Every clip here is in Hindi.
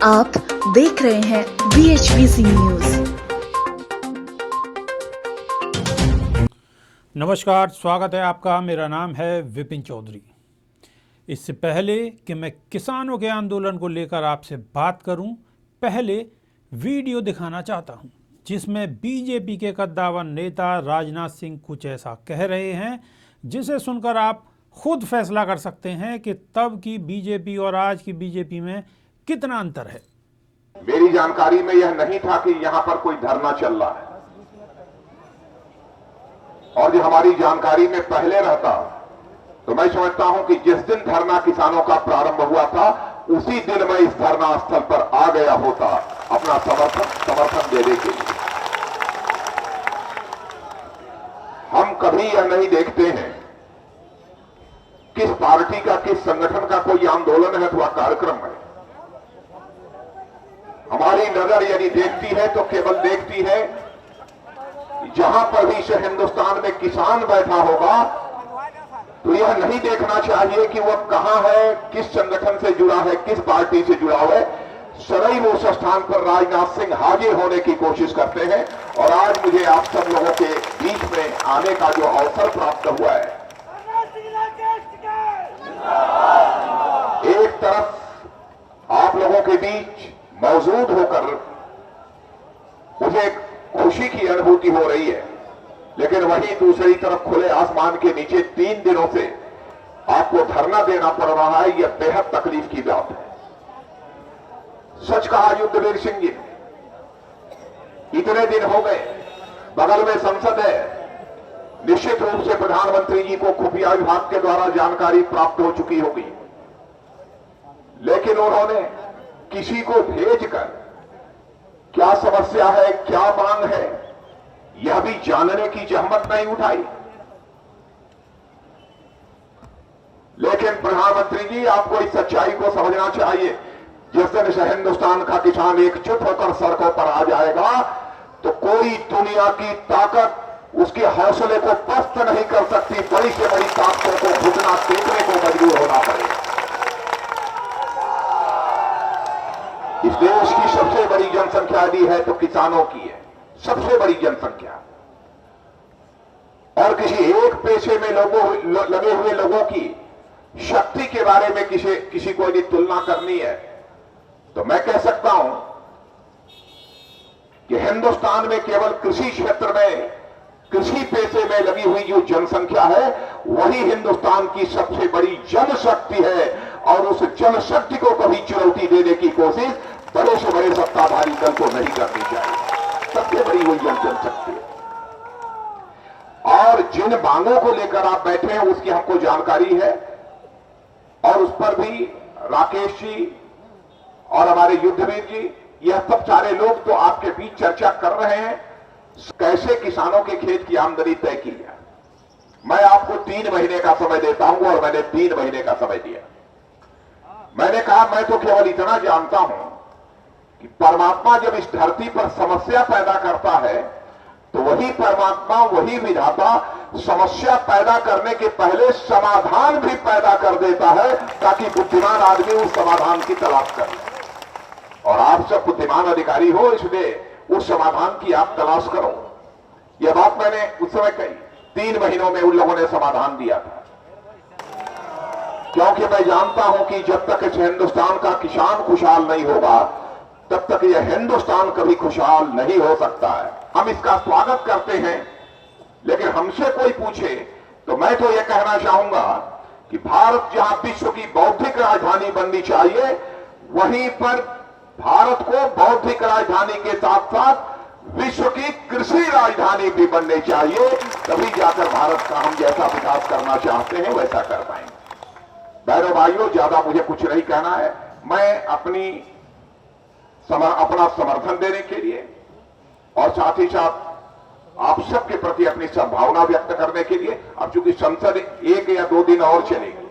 आप देख रहे हैं BHBC न्यूज। नमस्कार, स्वागत है आपका। मेरा नाम है विपिन चौधरी। इससे पहले कि मैं किसानों के आंदोलन को लेकर आपसे बात करूं, पहले वीडियो दिखाना चाहता हूं जिसमें बीजेपी के कद्दावर नेता राजनाथ सिंह कुछ ऐसा कह रहे हैं जिसे सुनकर आप खुद फैसला कर सकते हैं कि तब की बीजेपी और आज की बीजेपी में कितना अंतर है। मेरी जानकारी में यह नहीं था कि यहां पर कोई धरना चल रहा है, और जो हमारी जानकारी में पहले रहता तो मैं समझता हूं कि जिस दिन धरना किसानों का प्रारंभ हुआ था उसी दिन मैं इस धरना स्थल पर आ गया होता अपना समर्थन देने के लिए। हम कभी यह नहीं देखते हैं किस पार्टी का, किस संगठन का कोई आंदोलन है अथवा कार्यक्रम है। हमारी नजर यदि देखती है तो केवल देखती है जहां पर भी से हिंदुस्तान में किसान बैठा होगा तो यह नहीं देखना चाहिए कि वह कहां है, किस संगठन से जुड़ा है, किस पार्टी से जुड़ा है। सदैव उस स्थान पर राजनाथ सिंह हाजिर होने की कोशिश करते हैं, और आज मुझे आप सब लोगों के बीच में आने का जो अवसर प्राप्त हुआ है, एक तरफ आप लोगों के बीच मौजूद होकर मुझे खुशी की अनुभूति हो रही है, लेकिन वहीं दूसरी तरफ खुले आसमान के नीचे 3 दिनों से आपको धरना देना पड़ रहा है। यह बेहद तकलीफ की बात है। सच कहा युद्धवीर सिंह जी, इतने दिन हो गए, बगल में संसद है, निश्चित रूप से प्रधानमंत्री जी को खुफिया विभाग के द्वारा जानकारी प्राप्त हो चुकी होगी, लेकिन उन्होंने किसी को भेजकर क्या समस्या है, क्या मांग है, यह भी जानने की जहमत नहीं उठाई। लेकिन प्रधानमंत्री जी, आपको इस सच्चाई को समझना चाहिए, जिस दिन से हिंदुस्तान का किसान एकजुट होकर सड़कों पर आ जाएगा तो कोई दुनिया की ताकत उसके हौसले को पस्त नहीं कर सकती। बड़ी से बड़ी ताकतों को घुटना टेकने को मजबूर होना पड़ेगा। इस देश की सबसे बड़ी जनसंख्या यदि है तो किसानों की है, सबसे बड़ी जनसंख्या। और किसी एक पेशे में लगे हुए लोगों की शक्ति के बारे में किसी को यदि तुलना करनी है तो मैं कह सकता हूं कि हिंदुस्तान में केवल कृषि क्षेत्र में, कृषि पेशे में लगी हुई जो जनसंख्या है वही हिंदुस्तान की सबसे बड़ी जनशक्ति है, और उस जनशक्ति को कभी चुनौती देने की कोशिश बड़े से बड़े सत्ताधारी दल को नहीं करनी चाहिए। सबसे बड़ी वही जनशक्ति है। और जिन मांगों को लेकर आप बैठे हैं उसकी हमको जानकारी है, और उस पर भी राकेश जी और हमारे युद्धवीर जी, यह सब सारे लोग तो आपके बीच चर्चा कर रहे हैं कैसे किसानों के खेत की आमदनी तय की जाए। मैं आपको 3 महीने का समय देता हूं, और मैंने 3 महीने का समय दिया। मैंने कहा मैं तो केवल इतना जानता हूं कि परमात्मा जब इस धरती पर समस्या पैदा करता है तो वही परमात्मा, वही विधाता समस्या पैदा करने के पहले समाधान भी पैदा कर देता है, ताकि बुद्धिमान आदमी उस समाधान की तलाश कर ले। और आप सब बुद्धिमान अधिकारी हो, इसलिए उस समाधान की आप तलाश करो। यह बात मैंने उस समय कही। 3 महीनों में उन लोगों ने समाधान दिया था, क्योंकि मैं जानता हूं कि जब तक इस हिंदुस्तान का किसान खुशहाल नहीं होगा तब तक यह हिंदुस्तान कभी खुशहाल नहीं हो सकता है। हम इसका स्वागत करते हैं, लेकिन हमसे कोई पूछे तो मैं तो यह कहना चाहूंगा कि भारत जहां विश्व की बौद्धिक राजधानी बननी चाहिए, वहीं पर भारत को बौद्धिक राजधानी के साथ साथ विश्व की कृषि राजधानी भी बननी चाहिए। तभी जाकर भारत का हम जैसा विकास करना चाहते हैं वैसा कर पाएंगे। बहनों भाइयों, ज्यादा मुझे कुछ नहीं कहना है। मैं अपना समर्थन देने के लिए और साथ ही साथ आप सबके प्रति अपनी संभावना व्यक्त करने के लिए, अब चूंकि संसद 1 या 2 दिन और चलेगी,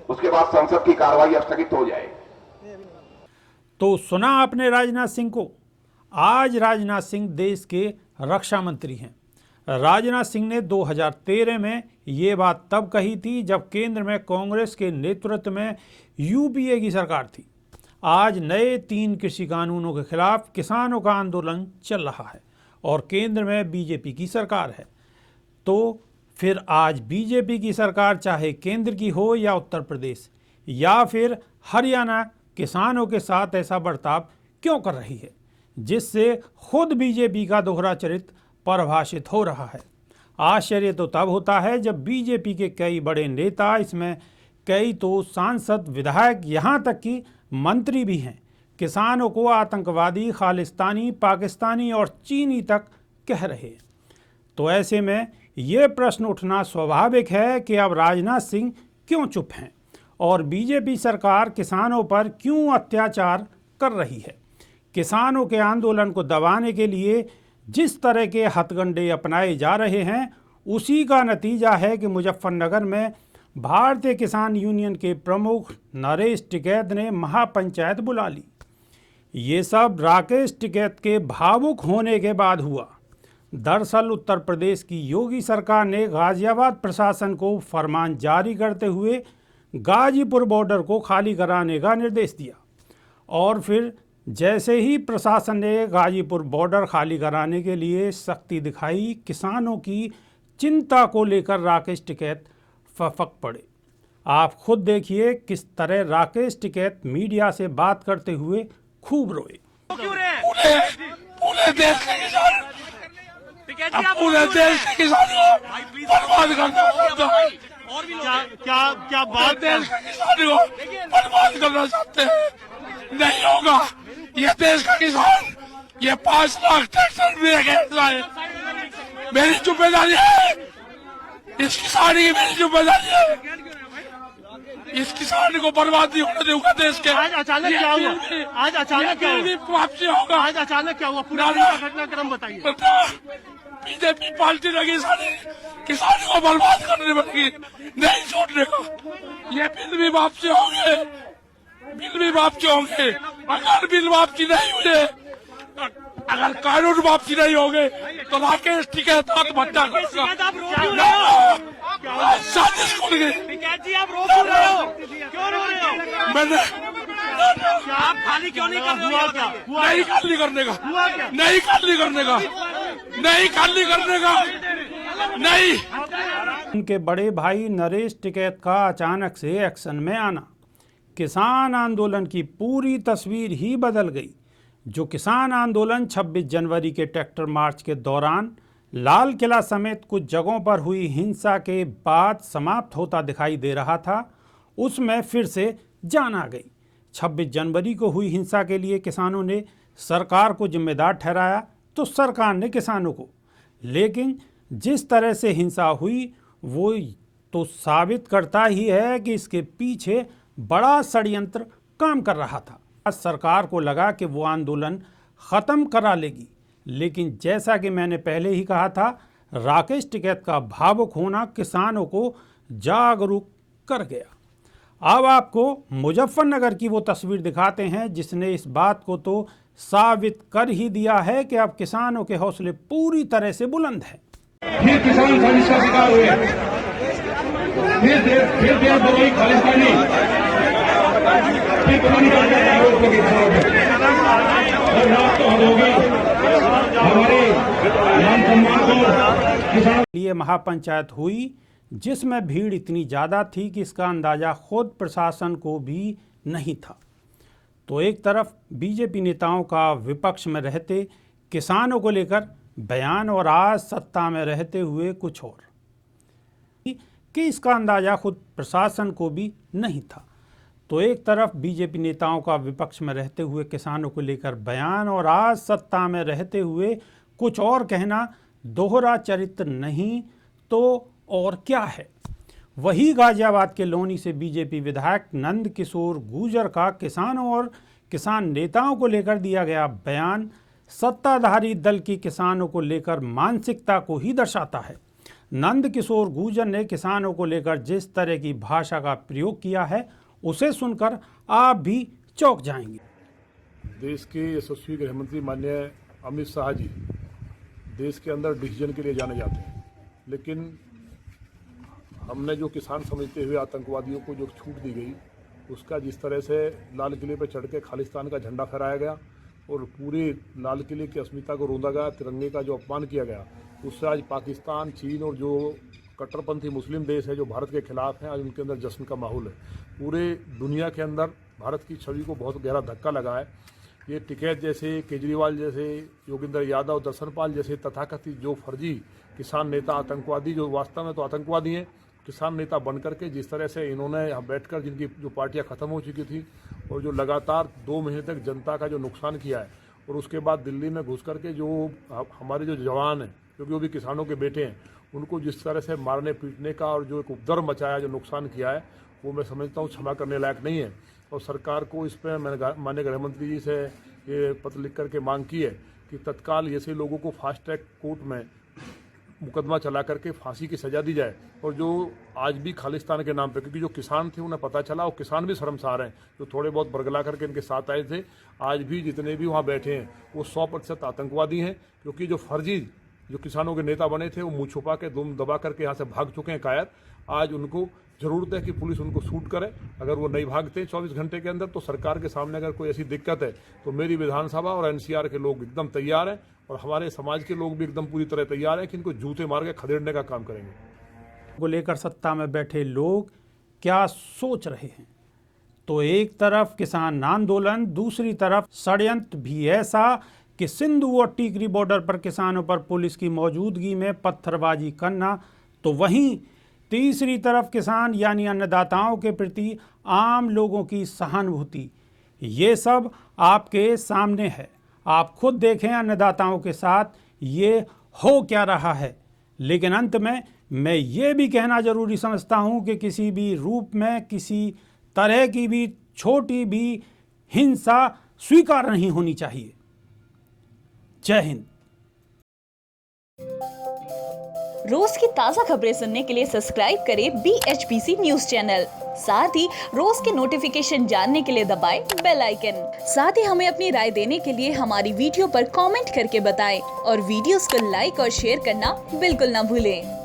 उसके बाद संसद की कार्रवाई स्थगित हो जाएगी। तो सुना आपने राजनाथ सिंह को। आज राजनाथ सिंह देश के रक्षा मंत्री हैं। राजनाथ सिंह ने 2013 में ये बात तब कही थी जब केंद्र में कांग्रेस के नेतृत्व में यूपीए की सरकार थी। आज नए 3 कृषि कानूनों के खिलाफ किसानों का आंदोलन चल रहा है और केंद्र में बीजेपी की सरकार है। तो फिर आज बीजेपी की सरकार चाहे केंद्र की हो या उत्तर प्रदेश या फिर हरियाणा, किसानों के साथ ऐसा बर्ताव क्यों कर रही है, जिससे खुद बीजेपी का दोहरा चरित्र परिभाषित हो रहा है। आश्चर्य तो तब होता है जब बीजेपी के कई बड़े नेता, इसमें कई तो सांसद, विधायक, यहाँ तक कि मंत्री भी हैं, किसानों को आतंकवादी, खालिस्तानी, पाकिस्तानी और चीनी तक कह रहे हैं। तो ऐसे में ये प्रश्न उठना स्वाभाविक है कि अब राजनाथ सिंह क्यों चुप हैं और बीजेपी सरकार किसानों पर क्यों अत्याचार कर रही है। किसानों के आंदोलन को दबाने के लिए जिस तरह के हथकंडे अपनाए जा रहे हैं, उसी का नतीजा है कि मुजफ्फरनगर में भारतीय किसान यूनियन के प्रमुख नरेश टिकैत ने महापंचायत बुला ली। ये सब राकेश टिकैत के भावुक होने के बाद हुआ। दरअसल उत्तर प्रदेश की योगी सरकार ने गाजियाबाद प्रशासन को फरमान जारी करते हुए गाजीपुर बॉर्डर को खाली कराने का निर्देश दिया और फिर जैसे ही प्रशासन ने गाजीपुर बॉर्डर खाली कराने के लिए सख्ती दिखाई, किसानों की चिंता को लेकर राकेश टिकैत फक पड़े। आप खुद देखिए किस तरह राकेश टिकैत मीडिया से बात करते हुए खूब रोए। पूरे देश के किसान, पूरे देश के किसानों को बर्बाद करना, क्या बात, देश के किसानों को बर्बाद करना चाहते हैं? नहीं होगा। ये देश का किसान, ये 5 लाख ट्रैक्टर है, मेरी जिम्मेदारी है, इस किसान की मेरी जिम्मेदारी है। इस किसान को बर्बाद नहीं होने दूंगा देश के। आज अचानक क्या हुआ? आज अचानक क्या हुआ? वापसी होगा। आज अचानक क्या हुआ? पूरा घटनाक्रम बताइए। बीजेपी पार्टी लगी सारी किसानों को बर्बाद करने लगी, नहीं छोड़ने का। ये बिल भी वापसी होंगे, बिल भी वापसी होंगे। अगर बिल वापसी नहीं हुए, अगर कानून वापसी नहीं होंगे तो राकेश टिकैत आत्महत्या करेगा। साजिश खुल गई। आप रो क्यों रहे हो? क्यों रो रहे हो? मैंने आप खाली क्यों नहीं कर रहे हो? क्या नहीं खाली करने का, हुआ क्या? नहीं खाली करने का, नहीं खाली करने का, नहीं। उनके बड़े भाई नरेश टिकैत का अचानक से एक्शन में आना किसान आंदोलन की पूरी तस्वीर ही बदल गई। जो किसान आंदोलन 26 जनवरी के ट्रैक्टर मार्च के दौरान लाल किला समेत कुछ जगहों पर हुई हिंसा के बाद समाप्त होता दिखाई दे रहा था, उसमें फिर से जान आ गई। 26 जनवरी को हुई हिंसा के लिए किसानों ने सरकार को जिम्मेदार ठहराया तो सरकार ने किसानों को, लेकिन जिस तरह से हिंसा हुई वो तो साबित करता ही है कि इसके पीछे बड़ा षड्यंत्र काम कर रहा था। सरकार को लगा कि वो आंदोलन ख़त्म करा लेगी, लेकिन जैसा कि मैंने पहले ही कहा था, राकेश टिकैत का भावुक होना किसानों को जागरूक कर गया। अब आपको मुजफ्फरनगर की वो तस्वीर दिखाते हैं जिसने इस बात को तो साबित कर ही दिया है कि अब किसानों के हौसले पूरी तरह से बुलंद हैं। फिर किसान खालिश का शिकार हुए, फिर दवाई खालिस्तानी, फिर पानी का हमारे मान सम्मान को किसान लिए महापंचायत हुई जिसमें भीड़ इतनी ज़्यादा थी कि इसका अंदाज़ा खुद प्रशासन को भी नहीं था। तो एक तरफ बीजेपी नेताओं का विपक्ष में रहते किसानों को लेकर बयान और आज सत्ता में रहते हुए कुछ और, कि इसका अंदाज़ा खुद प्रशासन को भी नहीं था। तो एक तरफ बीजेपी नेताओं का विपक्ष में रहते हुए किसानों को लेकर बयान और आज सत्ता में रहते हुए कुछ और कहना दोहरा चरित्र नहीं तो और क्या है। वही गाजियाबाद के लोनी से बीजेपी विधायक नंद किशोर गुर्जर का किसानों और किसान नेताओं को लेकर दिया गया बयान सत्ताधारी दल की किसानों को लेकर मानसिकता को ही दर्शाता है। नंद किशोर गुर्जर ने किसानों को लेकर जिस तरह की भाषा का प्रयोग किया है उसे सुनकर आप भी चौंक जाएंगे। देश के यशस्वी गृह मंत्री माननीय अमित शाह जी देश के अंदर डिसीजन के लिए जाने जाते हैं, लेकिन हमने जो किसान समझते हुए आतंकवादियों को जो छूट दी गई उसका जिस तरह से लाल किले पर चढ़ के खालिस्तान का झंडा फहराया गया और पूरे लाल किले की अस्मिता को रोंदा गया, तिरंगे का जो अपमान किया गया, उससे आज पाकिस्तान, चीन और जो कट्टरपंथी मुस्लिम देश है जो भारत के खिलाफ हैं, आज उनके अंदर जश्न का माहौल है। पूरे दुनिया के अंदर भारत की छवि को बहुत गहरा धक्का लगा है। ये टिकैत जैसे, केजरीवाल जैसे, योगेंद्र यादव, दर्शनपाल जैसे तथाकथित जो फर्जी किसान नेता, आतंकवादी, जो वास्तव में तो आतंकवादी हैं, किसान नेता बन करके जिस तरह से इन्होंने यहाँ बैठकर जिनकी जो पार्टियां खत्म हो चुकी थी और जो लगातार 2 महीने तक जनता का जो नुकसान किया है, और उसके बाद दिल्ली में घुस करके जो हमारे जो जवान हैं, क्योंकि वो भी किसानों के बेटे हैं, उनको जिस तरह से मारने पीटने का और जो एक उपद्रव मचाया, जो नुकसान किया है, वो मैं समझता हूँ क्षमा करने लायक नहीं है। और सरकार को इस पर मैंने माननीय गृह मंत्री जी से ये पत्र लिख करके मांग की है कि तत्काल ऐसे लोगों को फास्ट ट्रैक कोर्ट में मुकदमा चला करके फांसी की सजा दी जाए। और जो आज भी खालिस्तान के नाम पे, क्योंकि जो किसान थे उन्हें पता चला, और किसान भी शर्मसार हैं जो थोड़े बहुत बरगला करके इनके साथ आए थे, आज भी जितने भी वहाँ बैठे हैं वो 100% आतंकवादी हैं। क्योंकि जो फर्जी जो किसानों के नेता बने थे वो मुँह छुपा के दुम दबा करके यहाँ से भाग चुके हैं कायर। आज उनको जरूरत है कि पुलिस उनको शूट करे। अगर वो नहीं भागते 24 घंटे के अंदर, तो सरकार के सामने अगर कोई ऐसी दिक्कत है तो मेरी विधानसभा और एनसीआर के लोग एकदम तैयार हैं, और हमारे समाज के लोग भी एकदम पूरी तरह तैयार हैं कि इनको जूते मार के खदेड़ने का काम करेंगे। को लेकर सत्ता में बैठे लोग क्या सोच रहे हैं? तो एक तरफ किसान आंदोलन, दूसरी तरफ षड्यंत्र भी ऐसा कि सिंधु और टीकरी बॉर्डर पर किसानों पर पुलिस की मौजूदगी में पत्थरबाजी करना, तो वहीं तीसरी तरफ किसान यानी अन्नदाताओं के प्रति आम लोगों की सहानुभूति। ये सब आपके सामने है, आप खुद देखें अन्नदाताओं के साथ ये हो क्या रहा है। लेकिन अंत में मैं ये भी कहना जरूरी समझता हूँ कि किसी भी रूप में किसी तरह की भी छोटी भी हिंसा स्वीकार नहीं होनी चाहिए। जय हिंद। रोज की ताजा खबरें सुनने के लिए सब्सक्राइब करें BHPC न्यूज चैनल। साथ ही रोज के नोटिफिकेशन जानने के लिए दबाएं बेल आइकन। साथ ही हमें अपनी राय देने के लिए हमारी वीडियो पर कमेंट करके बताएं और वीडियोस को लाइक और शेयर करना बिल्कुल ना भूलें।